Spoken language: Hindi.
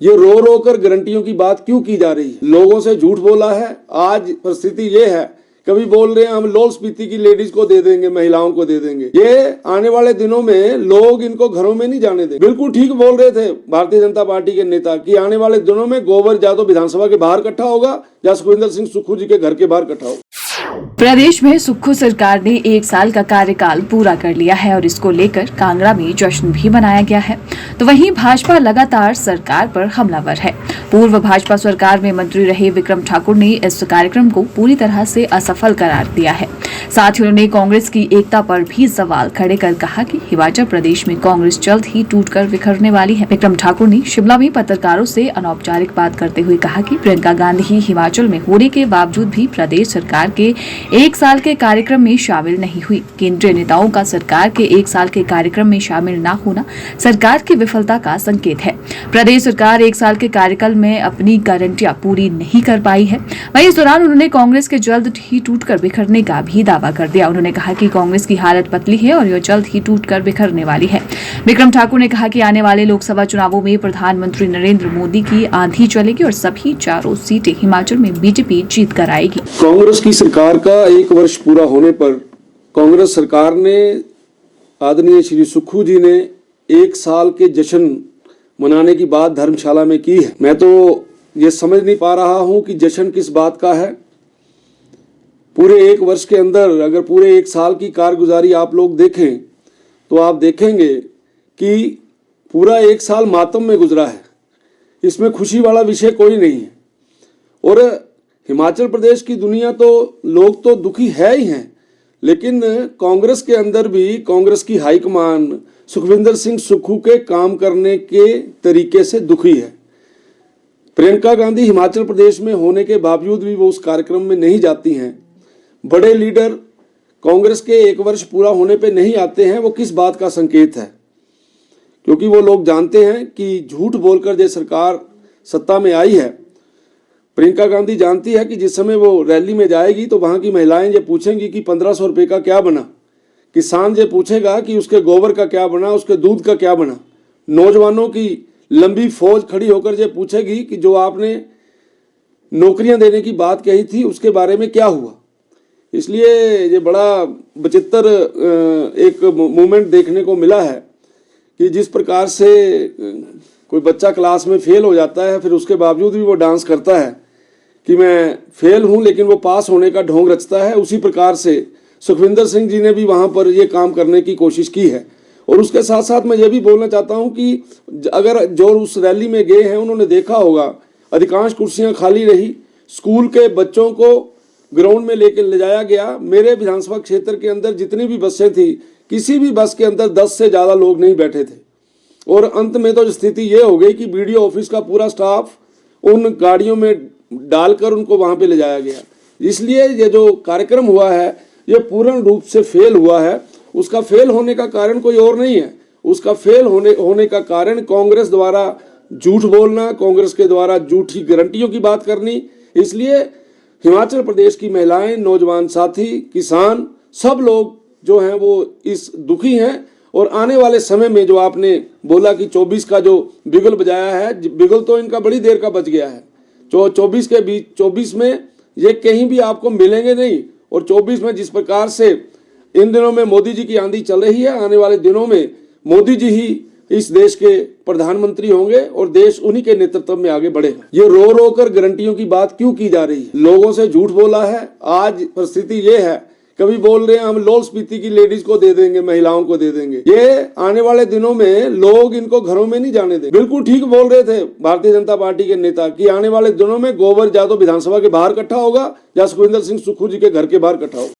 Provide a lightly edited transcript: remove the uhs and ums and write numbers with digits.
ये रो रो कर गारंटियों की बात क्यों की जा रही है? लोगों से झूठ बोला है। आज परिस्थिति ये है, कभी बोल रहे हैं हम लाहौल स्पीति की लेडीज को दे देंगे, महिलाओं को दे देंगे। ये आने वाले दिनों में लोग इनको घरों में नहीं जाने देंगे। बिल्कुल ठीक बोल रहे थे भारतीय जनता पार्टी के नेता कि आने वाले दिनों में गोबर या तो विधानसभा के बाहर इकट्ठा होगा या सुखविंदर सिंह सुक्खू जी के घर के बाहर इकट्ठा होगा। प्रदेश में सुक्खू सरकार ने 1 साल का कार्यकाल पूरा कर लिया है और इसको लेकर कांगड़ा में जश्न भी मनाया गया है। तो वहीं भाजपा लगातार सरकार पर हमलावर है। पूर्व भाजपा सरकार में मंत्री रहे विक्रम ठाकुर ने इस कार्यक्रम को पूरी तरह से असफल करार दिया है। साथ ही उन्होंने कांग्रेस की एकता पर भी सवाल खड़े कर कहा कि हिमाचल प्रदेश में कांग्रेस जल्द ही टूटकर बिखरने वाली है। विक्रम ठाकुर ने शिमला में पत्रकारों से अनौपचारिक बात करते हुए कहा कि प्रियंका गांधी हिमाचल में होने के बावजूद भी प्रदेश सरकार के 1 साल के कार्यक्रम में शामिल नहीं हुई। केंद्रीय नेताओं का सरकार के 1 साल के कार्यक्रम में शामिल न होना सरकार की विफलता का संकेत है। प्रदेश सरकार 1 साल के कार्यकाल में अपनी गारंटियां पूरी नहीं कर पाई है। वहीं इस दौरान उन्होंने कांग्रेस के जल्द ही टूटकर बिखरने का भी दावा कर दिया। उन्होंने कहा कि कांग्रेस की हालत पतली है और यह जल्द ही टूटकर बिखरने वाली है। विक्रम ठाकुर ने कहा कि आने वाले लोकसभा चुनावों में प्रधानमंत्री नरेंद्र मोदी की आंधी चलेगी और सभी 4 सीटें हिमाचल में बीजेपी जीत कर आएगी। कांग्रेस की सरकार का 1 वर्ष पूरा होने पर कांग्रेस सरकार ने, आदरणीय श्री सुक्खू जी ने 1 साल के जश्न मनाने की बात धर्मशाला में की है। मैं तो ये समझ नहीं पा रहा हूं कि जश्न किस बात का है। पूरे 1 वर्ष के अंदर अगर पूरे 1 साल की कारगुजारी आप लोग देखें तो आप देखेंगे कि पूरा 1 साल मातम में गुजरा है। इसमें खुशी वाला विषय कोई नहीं है। और हिमाचल प्रदेश की दुनिया तो लोग तो दुखी है ही हैं, लेकिन कांग्रेस के अंदर भी कांग्रेस की हाईकमान सुखविंदर सिंह सुक्खू के काम करने के तरीके से दुखी है। प्रियंका गांधी हिमाचल प्रदेश में होने के बावजूद भी वो उस कार्यक्रम में नहीं जाती हैं। बड़े लीडर कांग्रेस के 1 वर्ष पूरा होने पे नहीं आते हैं। वो किस बात का संकेत है? क्योंकि वो लोग जानते हैं कि झूठ बोलकर जो सरकार सत्ता में आई है, प्रियंका गांधी जानती है कि जिस समय वो रैली में जाएगी तो वहां की महिलाएं ये पूछेंगी कि 1500 रुपये का क्या बना। किसान ये पूछेगा कि उसके गोबर का क्या बना, उसके दूध का क्या बना। नौजवानों की लंबी फौज खड़ी होकर ये पूछेगी कि जो आपने नौकरियां देने की बात कही थी उसके बारे में क्या हुआ। इसलिए ये बड़ा विचित्र एक मूवमेंट देखने को मिला है कि जिस प्रकार से कोई बच्चा क्लास में फेल हो जाता है, फिर उसके बावजूद भी वो डांस करता है कि मैं फेल हूं लेकिन वो पास होने का ढोंग रचता है। उसी प्रकार से सुखविंदर सिंह जी ने भी वहां पर ये काम करने की कोशिश की है। और उसके साथ साथ मैं ये भी बोलना चाहता हूं कि अगर जो उस रैली में गए हैं उन्होंने देखा होगा अधिकांश कुर्सियां खाली रही। स्कूल के बच्चों को ग्राउंड में लेकर ले जाया गया। मेरे विधानसभा क्षेत्र के अंदर जितनी भी बसें थी, किसी भी बस के अंदर 10 से ज़्यादा लोग नहीं बैठे थे। और अंत में तो स्थिति ये हो गई कि बीडीओ ऑफिस का पूरा स्टाफ उन गाड़ियों में डालकर उनको वहां पे ले जाया गया। इसलिए ये जो कार्यक्रम हुआ है ये पूर्ण रूप से फेल हुआ है। उसका फेल होने का कारण कोई और नहीं है। उसका फेल होने का कारण कांग्रेस द्वारा झूठ बोलना, कांग्रेस के द्वारा झूठी गारंटियों की बात करनी। इसलिए हिमाचल प्रदेश की महिलाएं, नौजवान साथी, किसान, सब लोग जो हैं वो इस दुखी हैं। और आने वाले समय में जो आपने बोला कि 24 का जो बिगुल बजाया है, बिगुल तो इनका बड़ी देर का बज गया है। 24 के बीच 24 में ये कहीं भी आपको मिलेंगे नहीं। और 24 में जिस प्रकार से इन दिनों में मोदी जी की आंधी चल रही है, आने वाले दिनों में मोदी जी ही इस देश के प्रधानमंत्री होंगे और देश उन्हीं के नेतृत्व में आगे बढ़ेगा। ये रो रो कर गारंटियों की बात क्यों की जा रही है? लोगों से झूठ बोला है। आज परिस्थिति ये है, कभी बोल रहे हैं हम लाहौल स्पीति की लेडीज को दे देंगे, महिलाओं को दे देंगे। ये आने वाले दिनों में लोग इनको घरों में नहीं जाने देंगे। बिल्कुल ठीक बोल रहे थे भारतीय जनता पार्टी के नेता कि आने वाले दिनों में गोबर या तो विधानसभा के बाहर इकट्ठा होगा या सुखविंदर सिंह सुक्खू जी के घर के बाहर इकट्ठा होगा।